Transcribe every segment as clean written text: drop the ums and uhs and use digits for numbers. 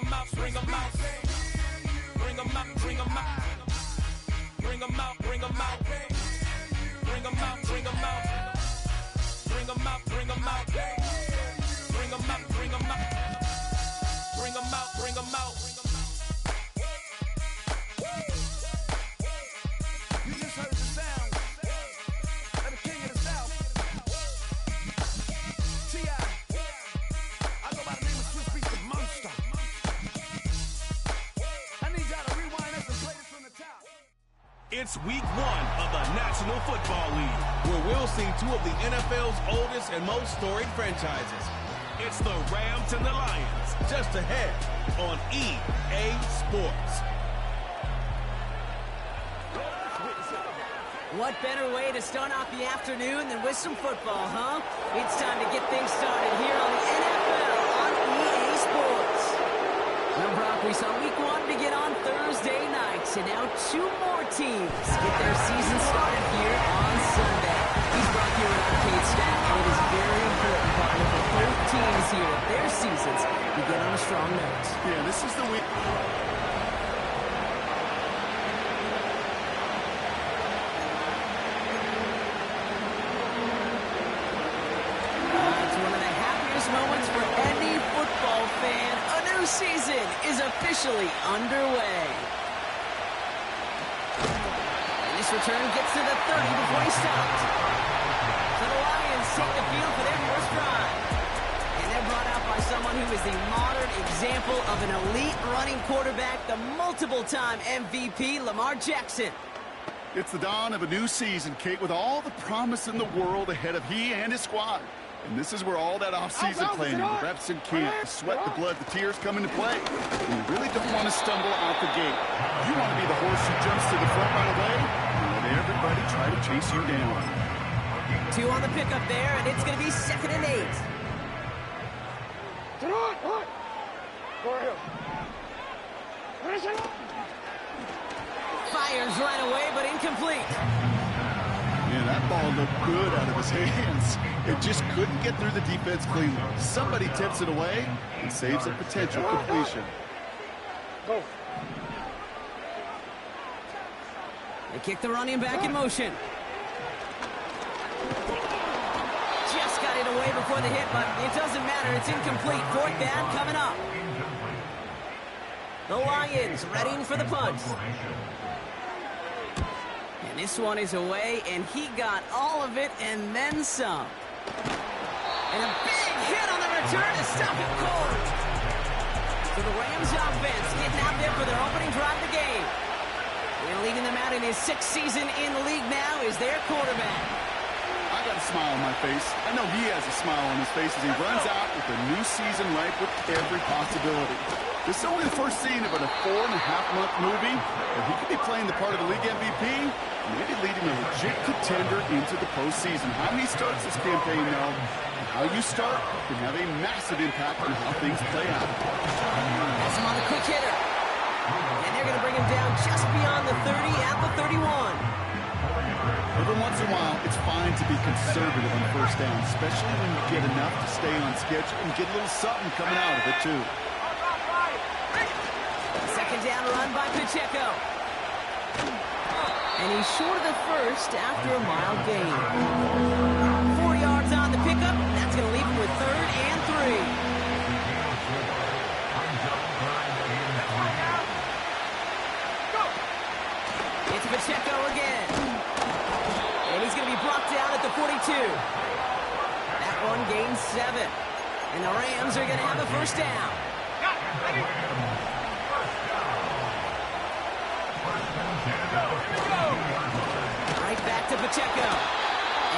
them out, bring them out. Bring them out, bring them out. Bring them out, bring them out. Bring them out, bring them out. Bring them out, bring them out. Bring them out, bring them out. Bring them out, bring them out. You just heard the sound of the king of the South. T.I. I go by the name of Swiss Beats the Monster. I need y'all to rewind us and play this from the top. It's week 1 of the National Football League, where we'll see 2 of the NFL's oldest and most storied franchises. It's the Rams and the Lions, just ahead on EA Sports. What better way to start off the afternoon than with some football, huh? It's time to get things started here on the NFL on EA Sports. Well, Brock, we saw week 1 begin on Thursday nights, and now 2 more teams get their season started here on Sunday. He's brought here with Arcade Stat, and it is very important, partner, for both teams here that their seasons begin on a strong note. Yeah, this is the week. It's one of the happiest moments for any football fan. A new season is officially underway. And this return gets to the 30 before he stopped. So the Lions take the field for their first drive. And they're brought out by someone who is the modern example of an elite running quarterback, the multiple-time MVP, Lamar Jackson. It's the dawn of a new season, Kate, with all the promise in the world ahead of he and his squad. And this is where all that off-season planning, the reps in camp, the sweat, the blood, the tears come into play. And you really don't want to stumble out the gate. You want to be the horse who jumps to the front right away and let everybody try to chase you down. 2 on the pickup there, and it's going to be 2nd and 8. Fires right away, but incomplete. Yeah, that ball looked good out of his hands. It just couldn't get through the defense cleanly. Somebody tips it away and saves a potential completion. They kick the running back in motion. Just got it away before the hit, but it doesn't matter. It's incomplete. 4th down coming up. The Lions readying for the punt. And this one is away, and he got all of it and then some. And a big hit on the return to stop it cold. So the Rams offense getting out there for their opening drive of the game. And leading them out in his 6th season in the league now is their quarterback. I got a smile on my face. I know he has a smile on his face as he runs out with a new season ripe with every possibility. This is only the first scene of a 4.5-month movie, but he could be playing the part of the league MVP, maybe leading a legit contender into the postseason. How he starts this campaign, though, and how you start can have a massive impact on how things play out. That's him on a quick hitter. And they're going to bring him down just beyond the 30 at the 31. Every once in a while, it's fine to be conservative on first down, especially when you get enough to stay on schedule and get a little something coming out of it, too. 2nd down run by Pacheco. And he's short of the first after a mild gain. 4 yards on the pickup. That's going to leave him with 3rd and 3. It's Pacheco again. And he's going to be brought down at the 42. That one gains 7. And the Rams are going to have a first down. Right back to Pacheco.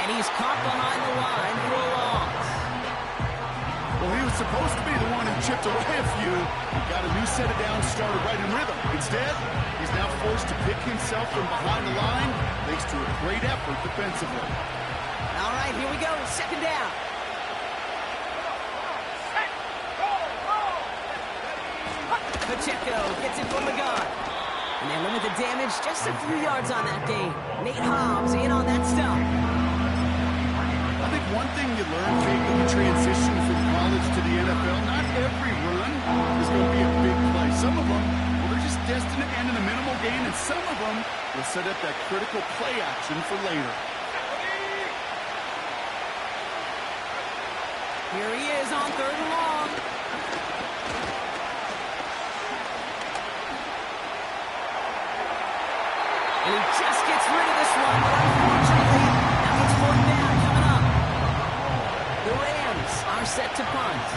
And he's caught behind the line for a loss. Well, he was supposed to be the one who chipped away a few. He got a new set of downs started right in rhythm. Instead, he's now forced to pick himself from behind the line thanks to a great effort defensively. All right, here we go. 2nd down. Pacheco gets it from the gun. And they limit the damage just a few yards on that game. Nate Hobbs in on that stop. I think one thing you learn, Kate, when you transition from college to the NFL, not every run is going to be a big some of them will set up that critical play action for later. Here he is on 3rd and long. And he just gets rid of this one, but unfortunately, now it's 4th down coming up. The Rams are set to punt.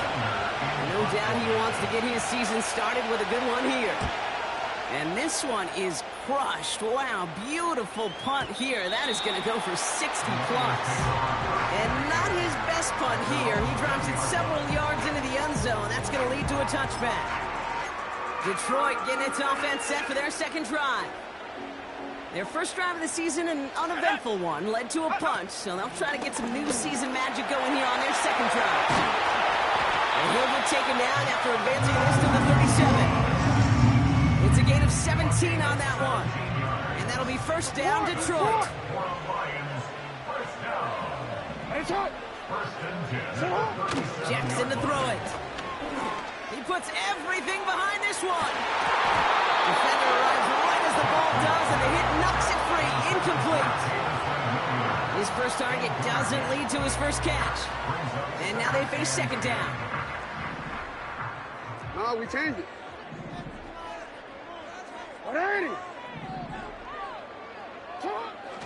No doubt he wants to get his season started with a good one here. And this one is crushed. Wow, beautiful punt here. That is going to go for 60+. And not his best punt here. He drops it several yards into the end zone. That's going to lead to a touchback. Detroit getting its offense set for their second drive. Their first drive of the season, an uneventful one, led to a punt, so they'll try to get some new season magic going here on their second drive. And he'll get taken down after advancing this to the 37. It's a gain of 17 on that one. And that'll be first down, Detroit. Jackson to throw it. He puts everything behind this one. Defender arrives right as the ball does, and the hit knocks it free. Incomplete. His first target doesn't lead to his first catch. And now they face second down. No, we changed it. Alrighty.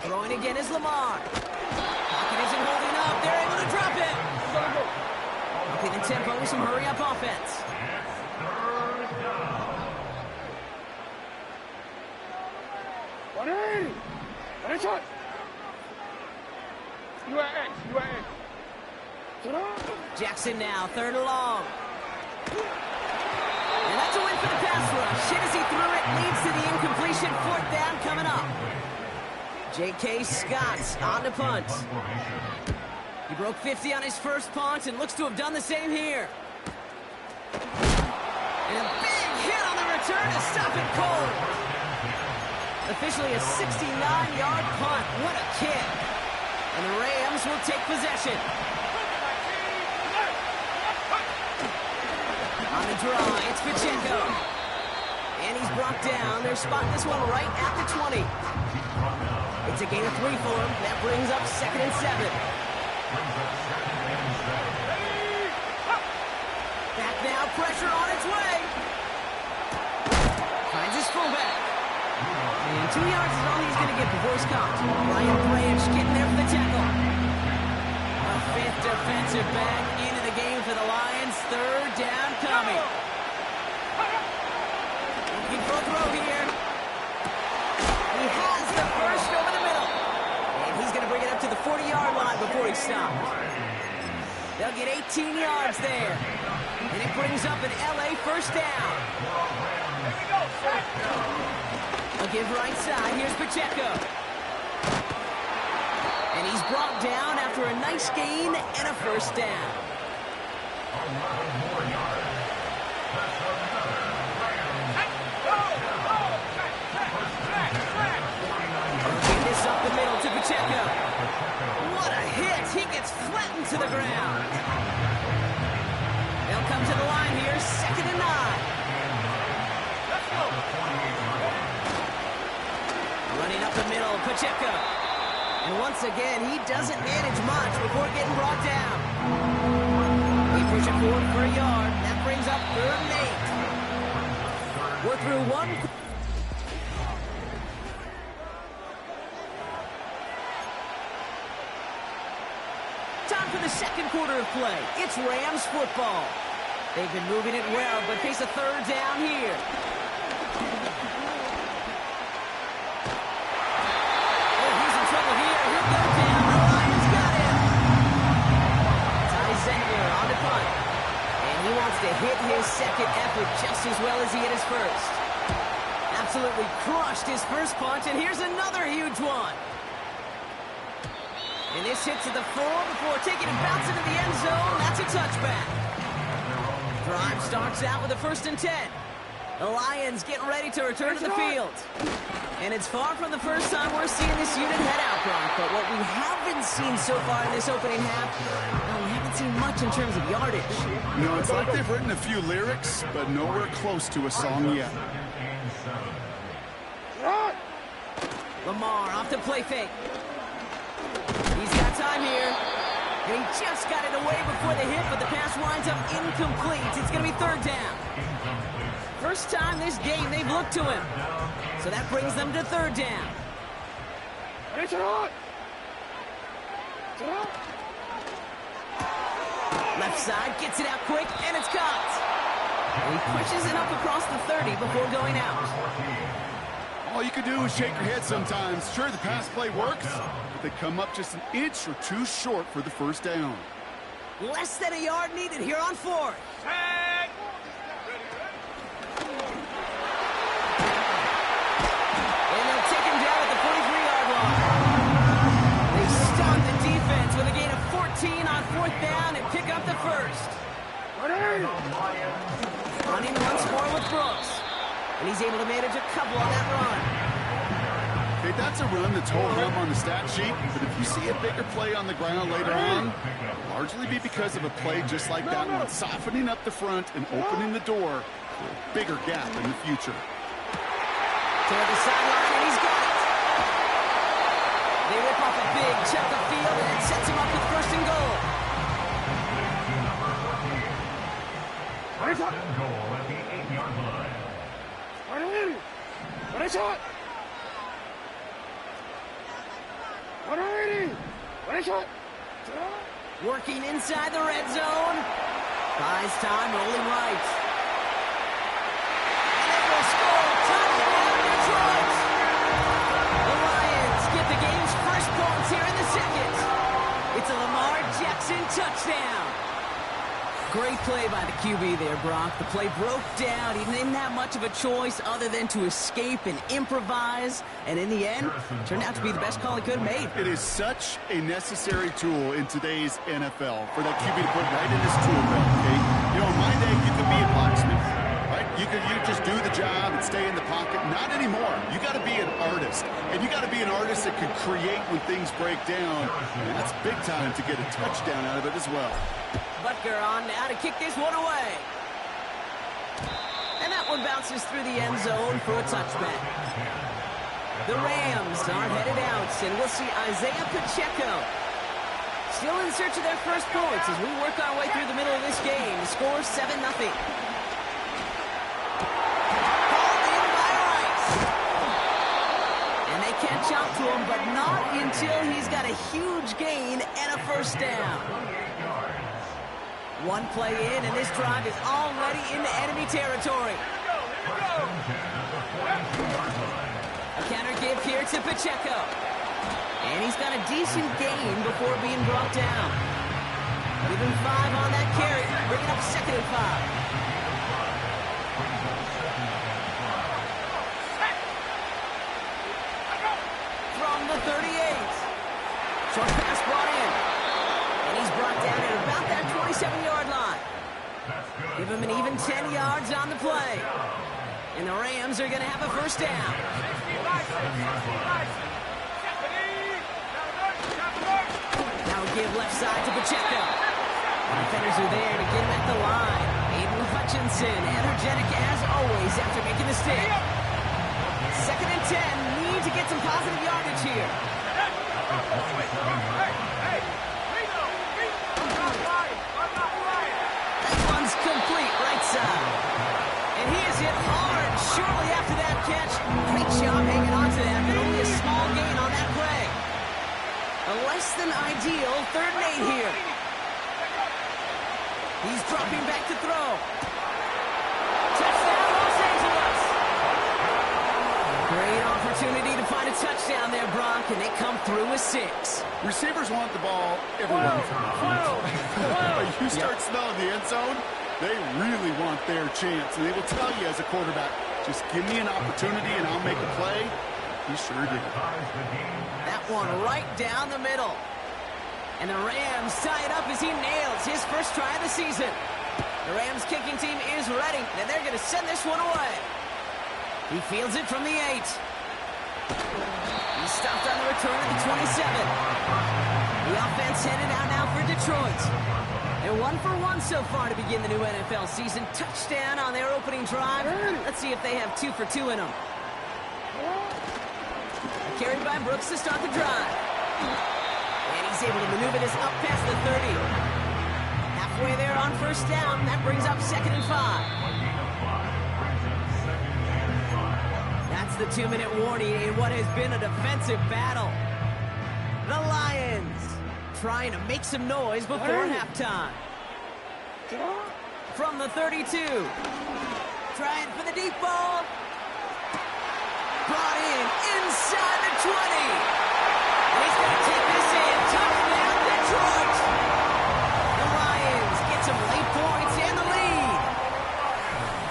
Throwing again is Lamar. Pocket isn't holding up. They're able to drop it. Okay, the tempo with some hurry-up offense. Jackson now, 3rd and long. And that's a win for the pass rush. Shit as he threw it, leads to the incompletion. 4th down coming up. J.K. Scott on the punt. He broke 50 on his first punt and looks to have done the same here. And a big hit on the return to stop it cold. Officially a 69-yard punt. What a kick. And the Rams will take possession. On the draw, it's Pacheco. And he's brought down. They're spotting this one right at the 20. It's a gain of 3 for him. That brings up 2nd and 7. Back now, pressure on its way. Finds his fullback. And 2 yards is all he's going to get before he's caught. Ryan Branch getting there for the tackle. A 5th defensive back into the game for the Lions. 3rd down coming. Looking for a throw here. He has the first over the middle. And he's going to bring it up to the 40-yard line before he stops. They'll get 18 yards there. And it brings up an LA first down. They'll give right side. Here's Pacheco. And he's brought down after a nice gain and a first down. Get this up the middle to Pacheco. What a hit. He gets flattened to the ground. They'll come to the line here. 2nd and 9. Running up the middle, Pacheco. And once again, he doesn't manage much before getting brought down. He pushes it forward for a yard. That brings up 3rd and 8. We're through one. Time for the second quarter of play. It's Rams football. They've been moving it well, but face a 3rd down here. To hit his second effort just as well as he hit his first. Absolutely crushed his first punch, and here's another huge one. And this hits at the 4 before taking a bounce into the end zone. That's a touchback. Drive starts out with a 1st and 10. The Lions getting ready to return to the field. And it's far from the first time we're seeing this unit head out, Brock. But what we haven't seen so far in this opening half, we haven't seen much in terms of yardage. You know, it's like they've written a few lyrics, but nowhere close to a song yet. Lamar off the play fake. He's got time here. And he just got it away before the hit, but the pass winds up incomplete. It's going to be third down. First time this game they've looked to him. So that brings them to third down. Left side, gets it out quick, and it's caught. And he pushes it up across the 30 before going out. All you can do is shake your head sometimes. Sure, the pass play works, but they come up just an inch or two short for the first down. Less than a yard needed here on fourth. And they'll take him down at the 43-yard line. They stop the defense with a gain of 14 on fourth down and pick up the first. Running once more with Brooks. And he's able to manage a couple on that run. Okay, that's a run that's hold him on the stat sheet, but if you see a bigger play on the ground later on, it'll largely be because of a play just like that one, softening up the front and opening the door for a bigger gap in the future. Toward the sideline, and he's got it. They rip off a big chunk of field, and it sets him up with first and goal. Working inside the red zone. Buys time, rolling right. And they will score. Touchdown, Detroit! The Lions get the game's first points here in the second. It's a Lamar Jackson touchdown. Great play by the QB there, Brock. The play broke down. He didn't have much of a choice other than to escape and improvise. And in the end, turned out to be the best call he could have made. It is such a necessary tool in today's NFL for that QB to put right in his tool belt, okay? You know, in my day, you could be a blacksmith, right? You just do the job and stay in the pocket. Not anymore. You got to be an artist. And you got to be an artist that can create when things break down. And that's big time to get a touchdown out of it as well. Butker on now to kick this one away. And that one bounces through the end zone for a touchback. The Rams are headed out, and we'll see Isaiah Pacheco still in search of their first points as we work our way through the middle of this game. The score 7-0. Hauled in by Rice. And they catch up to him, but not until he's got a huge gain and a first down. One play in, and this drive is already into enemy territory. A counter give here to Pacheco. And he's got a decent gain before being brought down. Give him 5 on that carry, bringing up 2nd and 5. From the 38. Short pass brought in. And he's brought down at about that 27-yard line. Give him an even 10 yards on the play. And the Rams are going to have a first down. Now we give left side to Pacheco. The defenders are there to get him at the line. Aiden Hutchinson, energetic as always after making the stick. 2nd and 10, need to get some positive yardage here. Complete right side. And he is hit hard shortly after that catch. Great job hanging on to that, but only a small gain on that play. A less than ideal 3rd and 8 here. He's dropping back to throw. Touchdown, Los Angeles. Great opportunity to find a touchdown there, Brock, and they come through with 6. Receivers want the ball everywhere. You start smelling the end zone, they really want their chance. And they will tell you as a quarterback, just give me an opportunity and I'll make a play. He sure did. That one right down the middle. And the Rams tie it up as he nails his first try of the season. The Rams kicking team is ready, and they're going to send this one away. He fields it from the 8. He stopped on the return at the 27. The offense headed out now for Detroit. They're 1 for 1 so far to begin the new NFL season. Touchdown on their opening drive. Let's see if they have 2 for 2 in them. carried by Brooks to start the drive. And he's able to maneuver this up past the 30. Halfway there on first down. That brings up 2nd and 5. That's the 2-minute warning in what has been a defensive battle. The Lions trying to make some noise before halftime. From the 32. Trying for the deep ball. Brought in inside the 20. And he's going to take this in. Touchdown, Detroit. The Lions get some late points and the lead.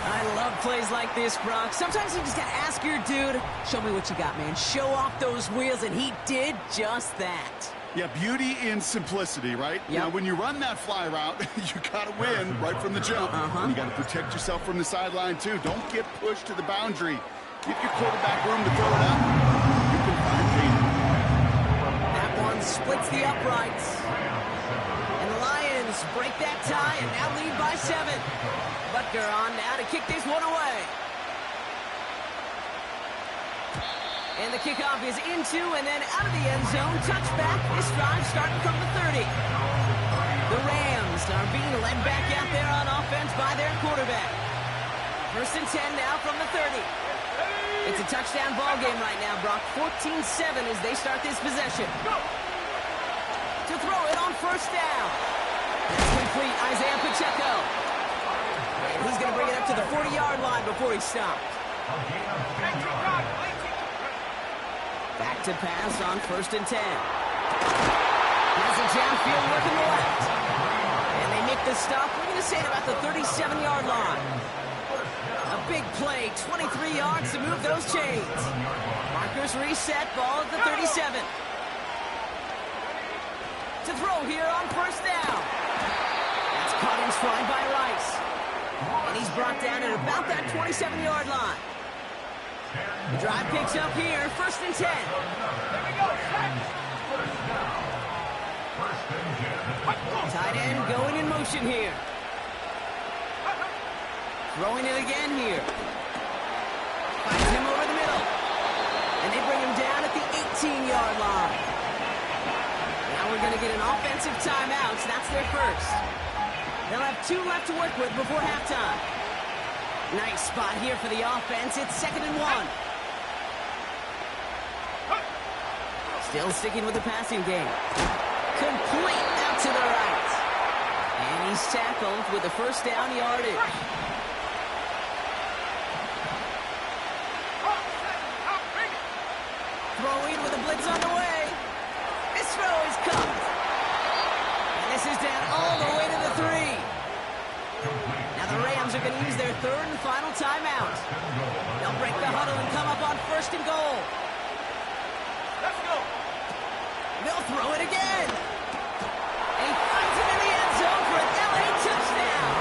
I love plays like this, Brock. Sometimes you just got to ask your dude, show me what you got, man. Show off those wheels, and he did just that. Yeah, beauty in simplicity, right? Yep. Now, when you run that fly route, you got to win right from the jump. You got to protect yourself from the sideline, too. Don't get pushed to the boundary. Give your quarterback room to throw it up. You can find Payton. That one splits the uprights. And the Lions break that tie and now lead by 7. Butker on now to kick this one away. And the kickoff is into and then out of the end zone. Touchback. This drive starting from the 30. The Rams are being led back out there on offense by their quarterback. 1st and 10 now from the 30. It's a touchdown ball game right now, Brock. 14-7 as they start this possession. To throw it on first down. That's complete. Isaiah Pacheco. And he's going to bring it up to the 40-yard line before he stopped. Back to pass on 1st and 10. Has a downfield work in the left. And they make the stop. We're going to say it about the 37-yard line. A big play, 23 yards to move those chains. Markers reset, ball at the 37. To throw here on first down. That's caught in stride by Rice. And he's brought down at about that 27-yard line. The drive picks up here, 1st and 10. Tight end going in motion here. Throwing it again here. Finds him over the middle. And they bring him down at the 18-yard line. Now we're going to get an offensive timeout, so that's their first. They'll have 2 left to work with before halftime. Nice spot here for the offense. It's 2nd and 1. Still sticking with the passing game. Complete out to the right. And he's tackled with the first down yardage. Throwing with a blitz on the way. This throw is cut. And this is down all the way to the 3. Now the Rams are going to use their 3rd and final timeout. They'll break the huddle and come up on 1st and goal. Let's go. They'll throw it again. And he finds it in the end zone for an LA touchdown.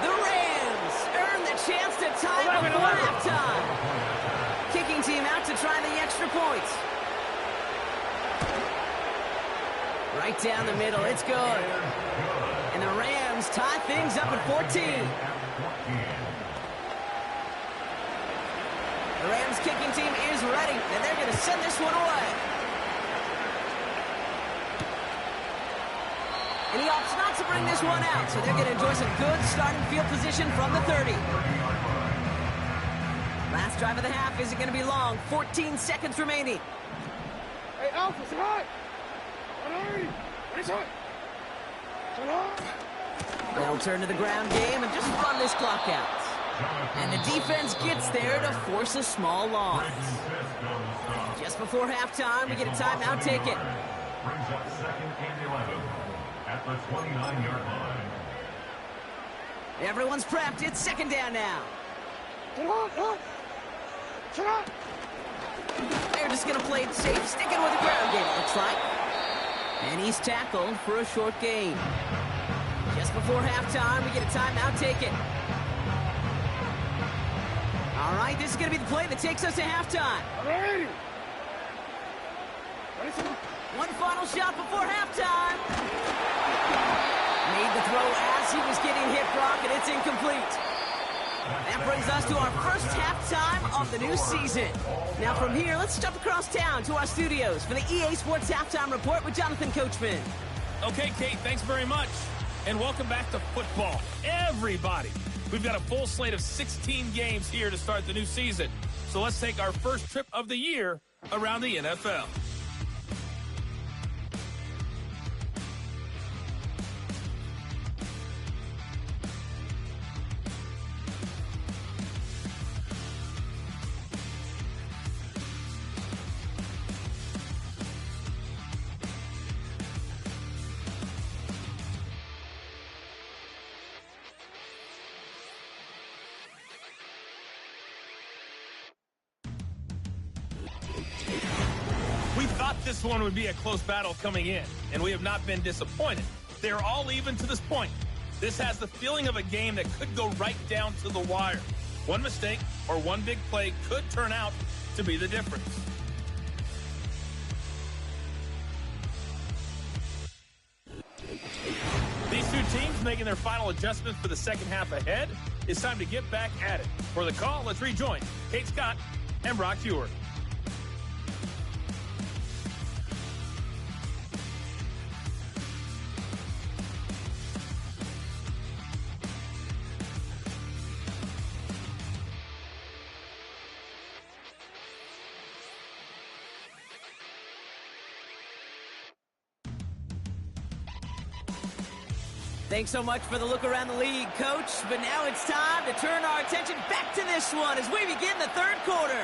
The Rams earn the chance to tie before halftime. Kicking team out to try the extra points. Right down the middle. It's good. And the Rams tie things up at 14. The Rams kicking team is ready, and they're going to send this one away. And he opts not to bring this one out, so they're going to enjoy some good starting field position from the 30. Last drive of the half isn't going to be long. 14 seconds remaining. Hey, Alpha, say hi. They'll turn to the ground game and just run this clock out. And the defense gets there to force a small loss. Just before halftime, we get a timeout taken. Brings up 2nd and 11 at the 29-yard line. Everyone's prepped. It's 2nd down now. They're just going to play it safe, sticking with the ground game, it looks like. And he's tackled for a short gain. Just before halftime, we get a timeout taken. All right, this is going to be the play that takes us to halftime. Ready. One final shot before halftime. Made the throw as he was getting hit, Brock, and it's incomplete. That brings us to our first halftime of the new season. Now from here, let's jump across town to our studios for the EA Sports Halftime Report with Jonathan Coachman. Okay, Kate, thanks very much. And welcome back to football. Everybody. We've got a full slate of 16 games here to start the new season. So let's take our first trip of the year around the NFL. We thought this one would be a close battle coming in, and we have not been disappointed. They're all even to this point. This has the feeling of a game that could go right down to the wire. One mistake or one big play could turn out to be the difference. These two teams making their final adjustments for the second half ahead. It's time to get back at it. For the call, let's rejoin Kate Scott and Brock Huard. Thanks so much for the look around the league, Coach. But now it's time to turn our attention back to this one as we begin the third quarter.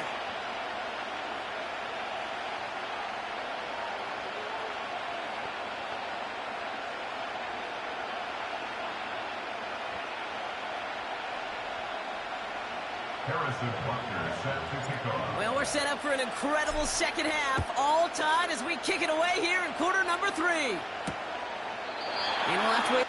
Harrison Butker set to kick off. Well, we're set up for an incredible second half, all tied as we kick it away here in quarter number 3. And we'll have to wait.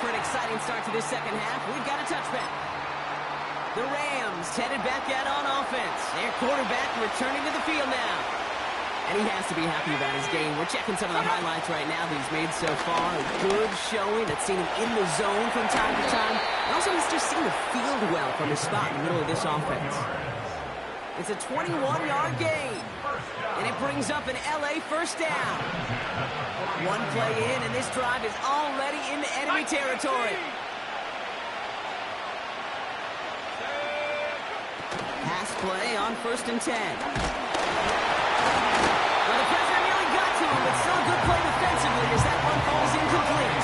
for an exciting start to this second half. We've got a touchback. The Rams headed back out on offense. Their quarterback returning to the field now. And he has to be happy about his game. We're checking some of the highlights right now that he's made so far. A good showing. That's seen him in the zone from time to time. And also, he's just seen the field well from his spot in the middle of this offense. It's a 21-yard gain. And it brings up an LA first down. One play in, and this drive is already into enemy territory. Pass play on 1st and 10. Well, the pressure nearly got to him, but still a good play defensively as that one falls incomplete.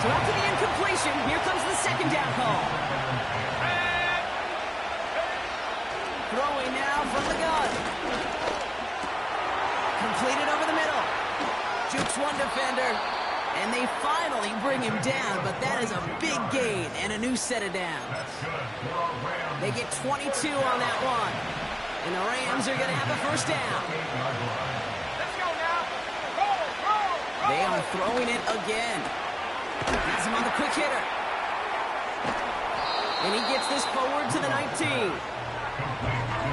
So after the incompletion, here comes the second down call. Throwing now from the gun. Completed over the middle. Jukes one defender, and they finally bring him down, but that is a big gain and a new set of downs. They get 22 on that one, and the Rams are going to have a first down. Let's go now. Roll. They are throwing it again. Has him on the quick hitter. And he gets this forward to the 19.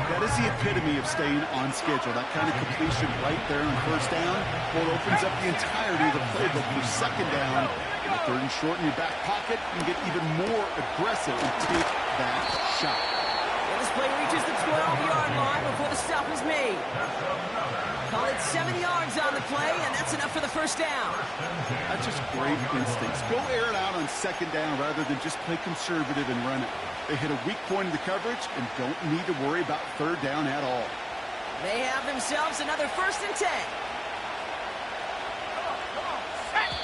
That is the epitome of staying on schedule. That kind of completion right there on first down. Well, it opens up the entirety of the playbook for second down. In the 3rd and short in your back pocket, you can get even more aggressive and take that shot. And this play reaches the 12-yard line before the stop is made. Call it 7 yards on the play, and that's enough for the first down. That's just great instincts. Go air it out on second down rather than just play conservative and run it. They hit a weak point in the coverage and don't need to worry about 3rd down at all. They have themselves another 1st and 10.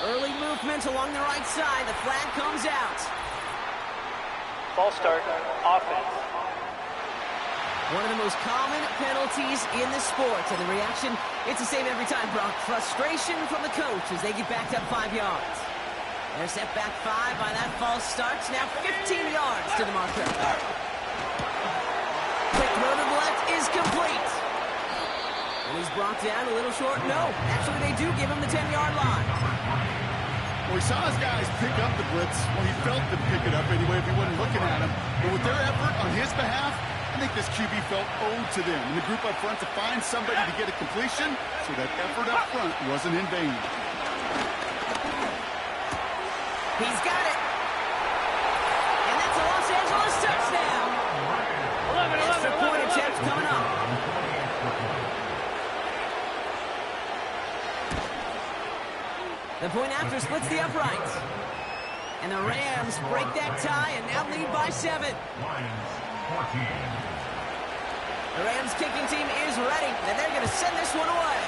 Early movement along the right side. The flag comes out. False start, offense. One of the most common penalties in the sport. And the reaction, it's the same every time, Brock. Frustration from the coach as they get backed up 5 yards. They're set back 5 by that false start. Now 15 yards to the marker. Quick throw to the left is complete. And he's brought down a little short. No, actually they do give him the 10-yard line. Well, we saw his guys pick up the blitz. Well, he felt them pick it up anyway if he wasn't looking at him. But with their effort on his behalf, I think this QB felt owed to them and the group up front to find somebody to get a completion, so that effort up front wasn't in vain. He's got it. And that's a Los Angeles touchdown. 11. Extra point attempt coming up. The point after splits the uprights. And the Rams break that tie and now lead by 7. Lions 14. The Rams kicking team is ready, and they're going to send this one away.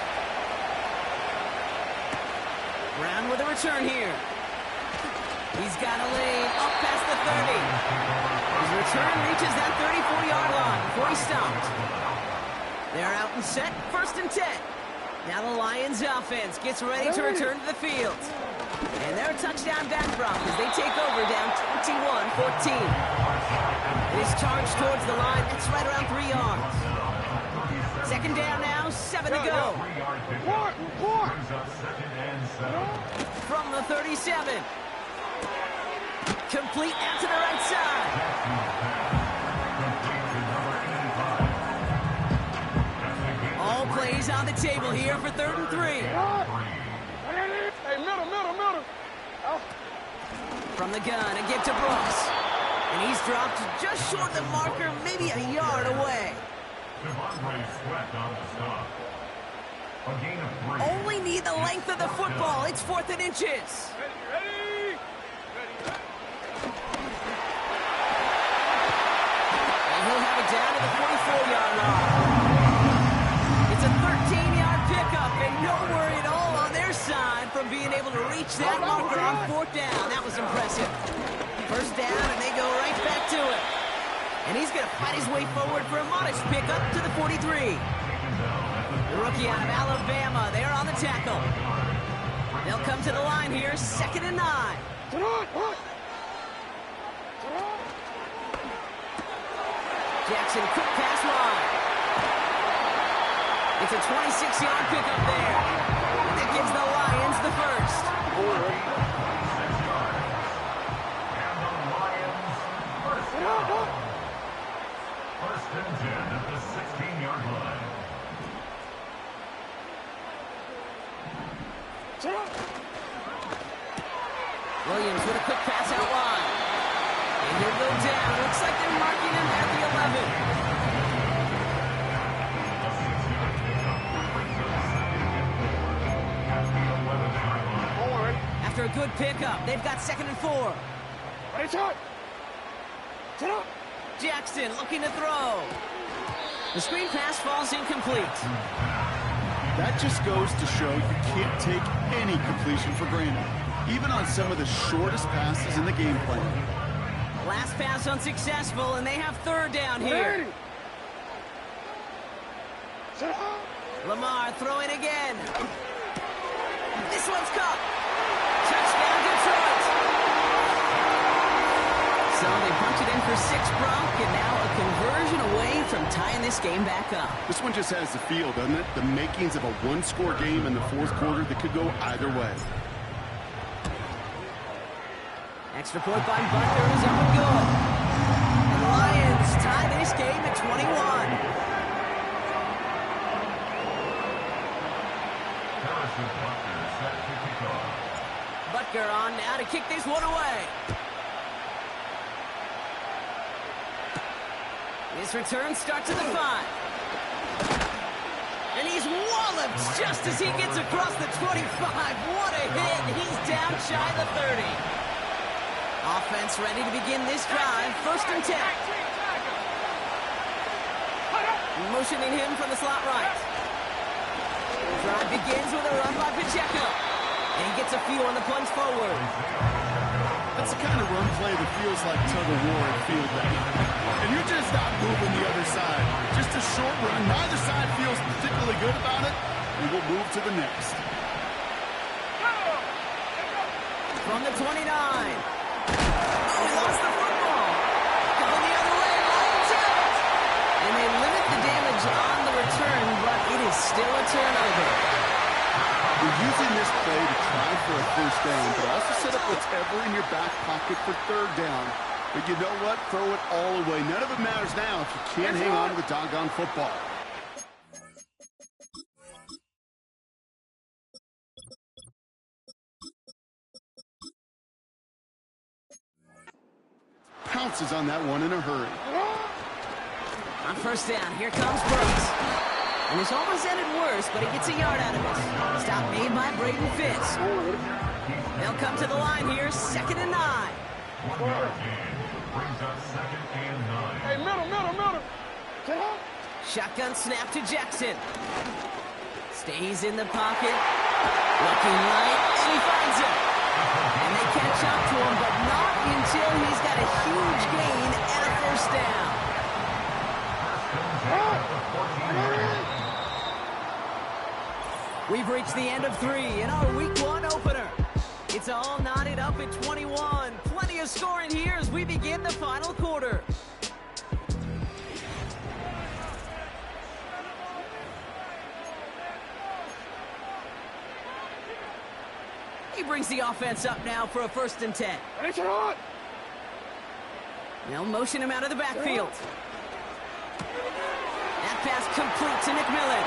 Brown with a return here. He's got a lane up past the 30. His return reaches that 34-yard line before he stopped. They're out and set, 1st and 10. Now the Lions offense gets ready to return to the field. And they're a touchdown back, Brock, as they take over down 21-14. It is charged towards the line. It's right around 3 yards. Second down now, 7 to go. From the 37. Complete out to the right side. All plays on the table here for 3rd and 3. Hey, middle. From the gun, a give to Brooks. And he's dropped just short of the marker, maybe a yard away. Devondre Sweat on the stop. A gain of 3. Only need the length of the football. It's 4th and inches. Ready. And he'll have it down to the 44-yard line. It's a 13-yard pickup, and no worry at all on their side from being able to reach that marker on 4th down. That was impressive. First down, and they go right back to it. And he's going to fight his way forward for a modest pickup to the 43. The rookie out of Alabama, they're on the tackle. They'll come to the line here, 2nd and 9. Jackson, quick pass line. It's a 26-yard pickup there. And that gives the Lions the first. First and 10 at the 16-yard line. Williams with a quick pass out wide. And he'll go down. Looks like they're marking him at the 11. After a good pickup, they've got 2nd and 4. Ready, shot. Set up. Jackson looking to throw. The screen pass falls incomplete. That just goes to show you can't take any completion for granted, even on some of the shortest passes in the game plan. Last pass unsuccessful, and they have 3rd down here. Ready. Set up. Lamar throwing again. This one's caught. Touchdown, Detroit. So they punch it in for 6, Brock, and now a conversion away from tying this game back up. This one just has the feel, doesn't it? The makings of a one-score game in the 4th quarter that could go either way. Extra point by Butker is up and good. And the Lions tie this game at 21. Harrison Butker set to kick off. Butker on now to kick this one away. His return starts at the 5. And he's walloped just as he gets across the 25. What a hit. He's down shy of the 30. Offense ready to begin this drive. 1st and 10. Motioning him from the slot right. Drive begins with a run by Pacheco. And he gets a few on the plunge forward. That's the kind of run play that feels like tug-of-war at field day. And you're just not moving the other side. Just a short run. Neither side feels particularly good about it. And we'll move to the next. From the 29. Oh, he lost the football. Going the other way. Lions have it. And they limit the damage on the return, but it is still a turnover. You're using this play to try for a 1st down, but also set up whatever in your back pocket for 3rd down. But you know what? Throw it all away. None of it matters now if you can't hang on to the doggone football. Pounces on that one in a hurry. On 1st down, here comes Brooks. And it's almost ended worse, but he gets a yard out of it. Stop made by Braden Fitz. They'll come to the line here, 2nd and 9. 1-yard gain brings up 2nd and 9. Hey, middle. Set up. Shotgun snap to Jackson. Stays in the pocket. Looking right, and he finds it. And they catch up to him, but not until he's got a huge gain and a 1st down. We've reached the end of 3 in our Week 1 opener. It's all knotted up at 21. Plenty of scoring here as we begin the final quarter. He brings the offense up now for a 1st and 10. Ready, shot. They'll motion him out of the backfield. That pass complete to McMillan.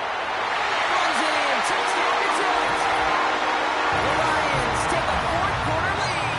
Runs it in. Touchdown Detroit. The Lions take a 4th quarter lead.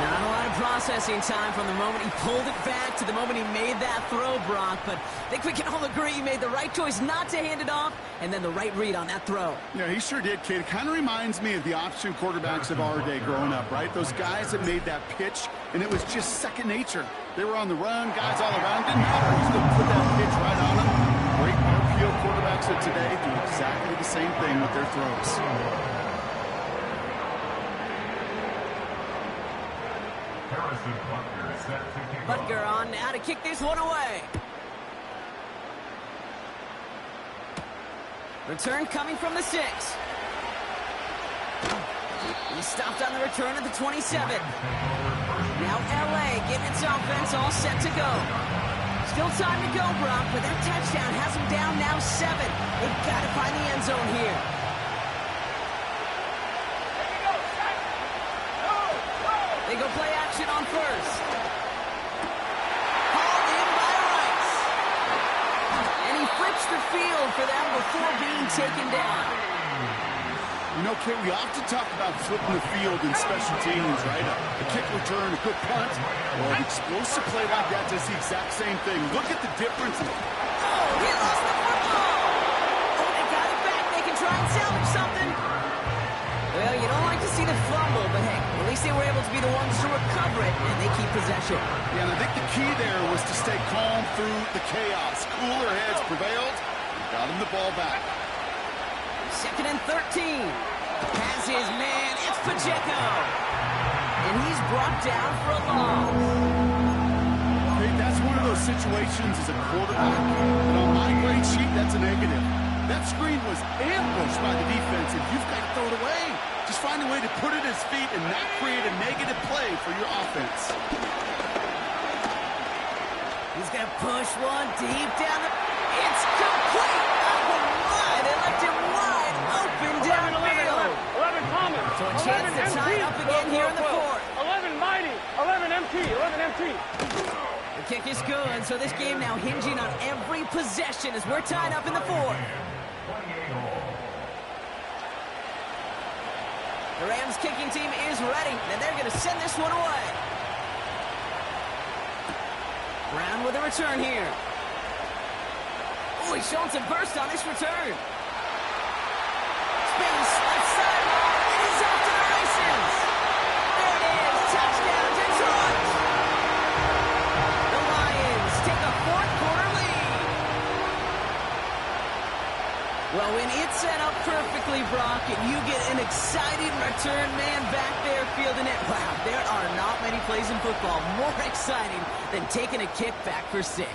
Not a lot of processing time from the moment he pulled it back to the moment he made that throw, Brock. But I think we can all agree he made the right choice not to hand it off and then the right read on that throw. Yeah, he sure did, kid. It kind of reminds me of the option quarterbacks of our day growing up, right? Those guys that made that pitch, and it was just second nature. They were on the run, guys all around. Didn't matter. He's going to put that pitch right on them. Great RPO quarterbacks of today do exactly the same thing with their throws. Harrison Butker is set to kick off. Butker on now to kick this one away. Return coming from the 6. He stopped on the return at the 27. Now LA getting its offense all set to go. Still time to go, Brock, but that touchdown has them down now 7. They've got to find the end zone here. They go play action on 1st. Hauled in by being taken down. You know, Kate, we often talk about flipping the field in special teams, right? A kick return, a good punt, or an explosive play like that does the exact same thing. Look at the difference. Oh, he lost the football. Oh, they got it back. They can try and salvage something. Well, you don't like to see the fumble, but hey, at least they were able to be the ones to recover it, and they keep possession. Yeah, and I think the key there was to stay calm through the chaos. Cooler heads prevailed and got him the ball back. 2nd and 13. Has his man. It's Pacheco. And he's brought down for a loss. Hey, that's one of those situations as a quarterback. And on my grade sheet, that's a negative. That screen was ambushed by the defense, and you've got to throw it away. Just find a way to put it at his feet and not create a negative play for your offense. He's going to push one deep down the... It's complete! Oh, my! They left him wide open downfield. 11 common. So a chance to tie it up again here in the fourth. 11 mighty. 11 MT. 11 MT. The kick is good, so this game now hinging on every possession as we're tied up in the fourth. The Rams kicking team is ready, and they're going to send this one away. Brown with a return here. Oh, he's showing some burst on this return. Space, left sideline, and he's off to the races. There it is, touchdown Detroit. The Lions take a fourth-quarter lead. Well, when it's set up perfectly, Brock, and you get an exciting return man back there fielding it, wow, there are not many plays in football more exciting than taking a kick back for 6.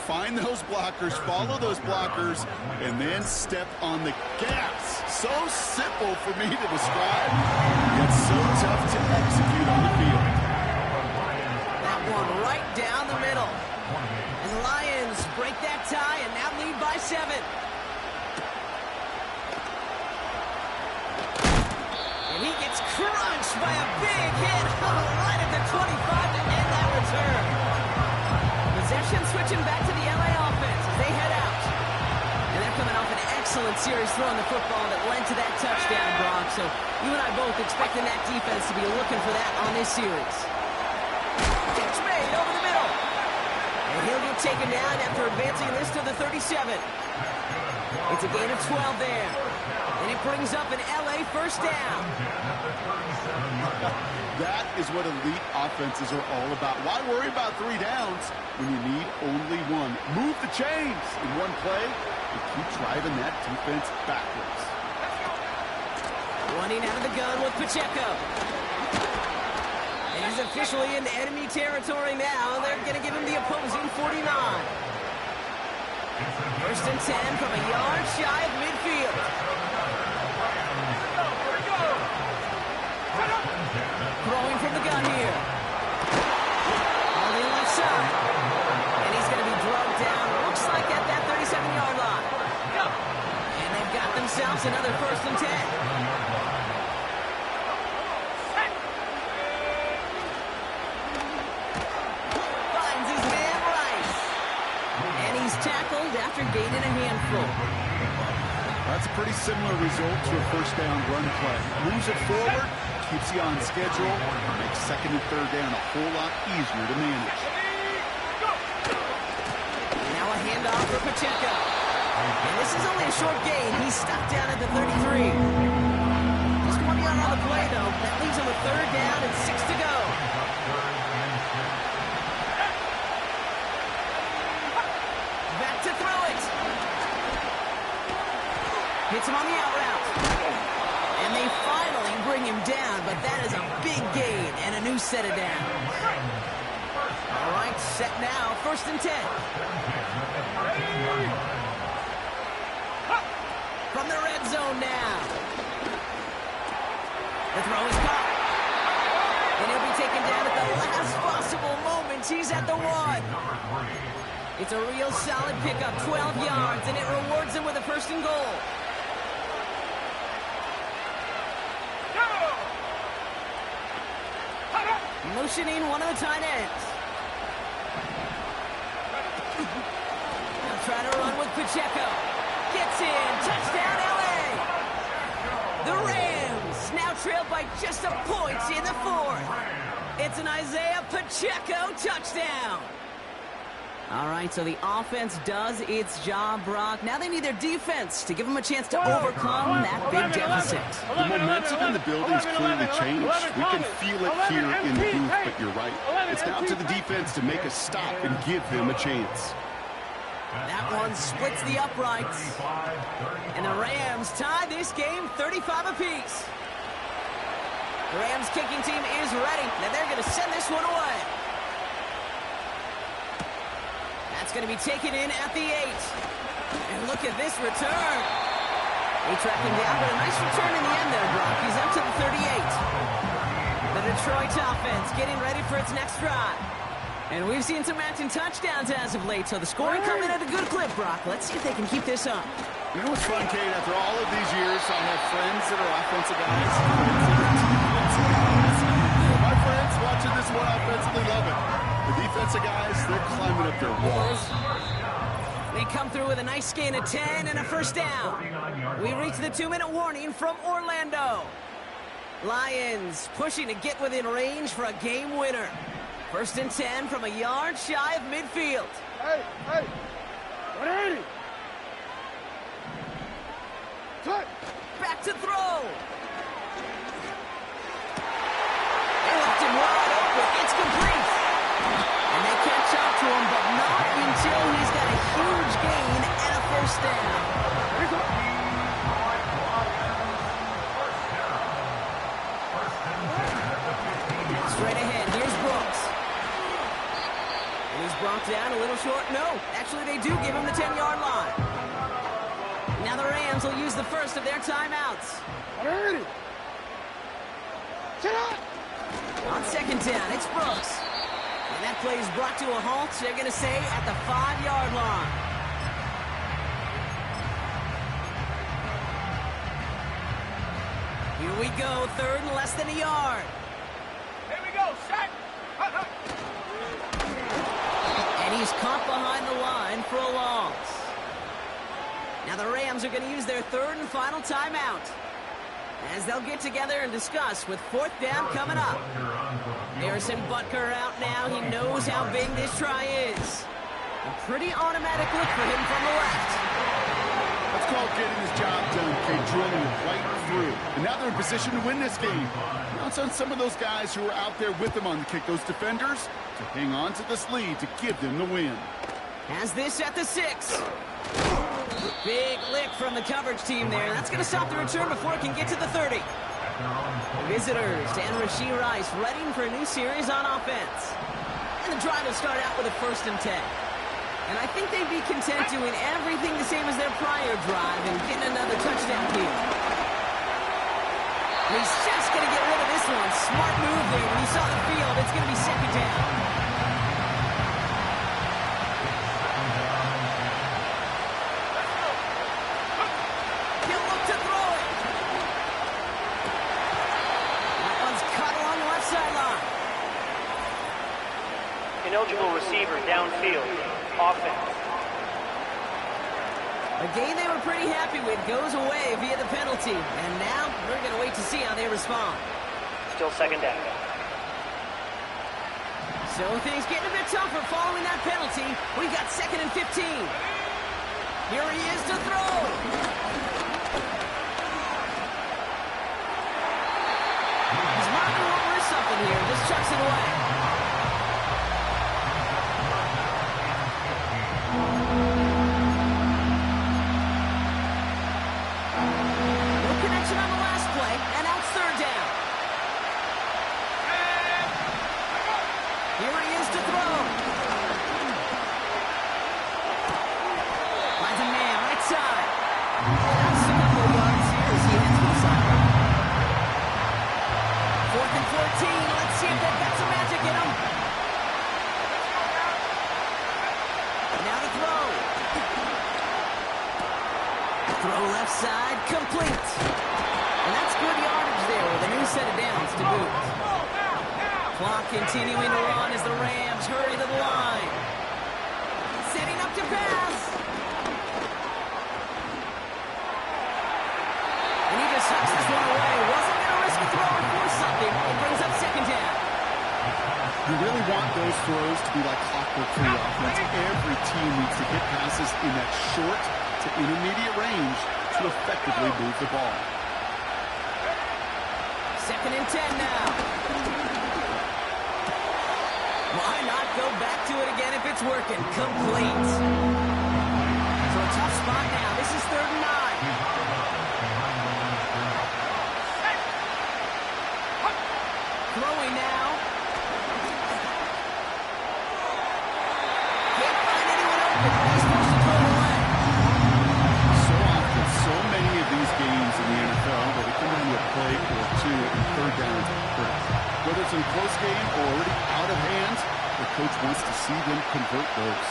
Find those blockers, follow those blockers, and then step on the gas. So simple for me to describe, yet so tough to execute on the field. That one right down the middle. And the Lions break that tie and now lead by 7. And he gets crunched by a big hit right at the 25 to end that return. Possession switching back to the LA offense as they head out. And they're coming off an excellent series throwing the football that led to that touchdown, Brock. So you and I both expecting that defense to be looking for that on this series. Catch made over the middle. And he'll get taken down after advancing this to the 37. It's a gain of 12 there. And it brings up an LA first down. That is what elite offenses are all about. Why worry about 3 downs when you need only 1? Move the chains in one play and keep driving that defense backwards. Running out of the gun with Pacheco. And he's officially in enemy territory now. They're going to give him the opposing 49. First and 10 from a yard shy of midfield. Throwing from the gun here. On the left side. And he's going to be drugged down. Looks like at that 37-yard line. And they've got themselves another first and 10. Finds his man Rice. And he's tackled after gaining a handful. That's a pretty similar result to a first down run play. Moves it forward, keeps you on schedule, and makes 2nd and 3rd down a whole lot easier to manage. Now a handoff for Pacheco. And this is only a short gain. He's stuck down at the 33. Just 1 yard on the play, though. That leaves him with 3rd down and 6 to go. Back to throw it. Hits him on the out route. And they finally bring him down, but that is a big gain and a new set of downs. All right, set now, 1st and 10. From the red zone now. The throw is caught. And he'll be taken down at the last possible moment. He's at the 1. It's a real solid pickup, 12 yards, and it rewards him with a 1st and goal. Motioning one of the tight ends. They'll try to run with Pacheco. gets in. Touchdown, LA. The Rams now trailed by just a point in the fourth. It's an Isaiah Pacheco touchdown. All right, so the offense does its job, Brock. Now they need their defense to give them a chance to overcome that big deficit. The momentum in the building's clearly changed. We can feel it here in the booth, but you're right. It's now to the defense to make a stop and give them a chance. That one splits the uprights. And the Rams tie this game 35 apiece. The Rams kicking team is ready. Now they're going to send this one away. That's going to be taken in at the 8. And look at this return. They track him down, but a nice return in the end there, Brock. He's up to the 38. The Detroit offense getting ready for its next drive. And we've seen some matching touchdowns as of late, so the scoring coming at a good clip, Brock. Let's see if they can keep this up. You know what's fun, Kate? After all of these years, I have friends that are offensive guys. My friends watching this one offensively love it. The defensive guys, they're climbing up their walls. They come through with a nice gain of 10 and a first down. We reach the 2-minute warning from Orlando. Lions pushing to get within range for a game winner. 1st and 10 from a yard shy of midfield. Hey, 180. Back to throw. They left him wide open. It's complete. And they catch up to him, but not until he's got a huge gain and a first down. Straight ahead, here's Brooks. And he's brought down a little short. No, actually they do give him the 10-yard line. Now the Rams will use the first of their timeouts. 180. Sit up. On 2nd down, it's Brooks. And that play is brought to a halt, they're going to say, at the 5-yard line. Here we go, 3rd and less than a yard. Here we go, set. And he's caught behind the line for a loss. Now the Rams are going to use their 3rd and final timeout, as they'll get together and discuss with 4th down coming up. Harrison Butker out now. He knows how big this try is. A pretty automatic look for him from the left. That's called getting his job done, Kate, drilling it right through. And now they're in position to win this game. Now it's on some of those guys who are out there with them on the kick, those defenders, to hang on to this lead to give them the win. Has this at the 6. Big lick from the coverage team there. That's going to stop the return before it can get to the 30. Visitors and Rashee Rice readying for a new series on offense. And the drive will start out with a 1st and 10. And I think they'd be content doing everything the same as their prior drive and getting another touchdown here. He's just going to get rid of this one. Smart move there. When he saw the field, it's going to be 2nd down. Ineligible receiver downfield. Offense. A game they were pretty happy with goes away via the penalty. And now we're going to wait to see how they respond. Still 2nd down. So things getting a bit tougher following that penalty. We got 2nd and 15. Here he is to throw. He's marking over something here. Just chucks it away. Side complete. And that's good yardage there with a new set of downs to boot. Clock continuing to run as the Rams hurry to the line. Setting up to pass. throws to be like clockwork for the offense. Every team needs to hit passes in that short to intermediate range to effectively move the ball. 2nd and 10 now. Why not go back to it again if it's working? Complete. So a tough spot now. This is 3rd and 9. Throwing now. Can't find anyone open. He's supposed to throw it away. So often, so many of these games in the NFL where they come down to a play or two and 3rd down is critical. Whether it's in a close game or already out of hand, the coach wants to see them convert those.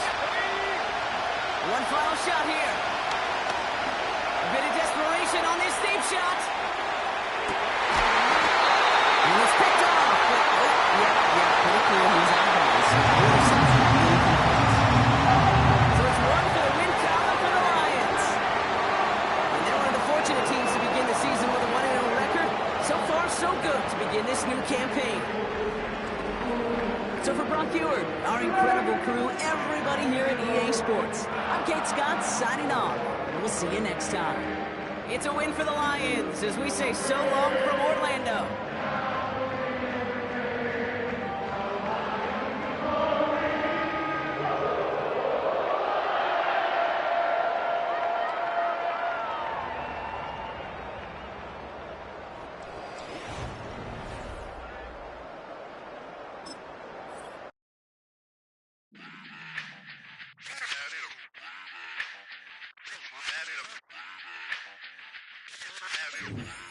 One final shot here. A bit of desperation on this deep shot. And it's picked off. Pretty cool. He's out of bounds. So it's 1 for the win column for the Lions. And they're one of the fortunate teams to begin the season with a 1-0 record. So far, so good to begin this new campaign. So for Brock Huard, our incredible crew, everybody here at EA Sports, I'm Kate Scott signing off. We'll see you next time. It's a win for the Lions as we say so long from Orlando. Add it up.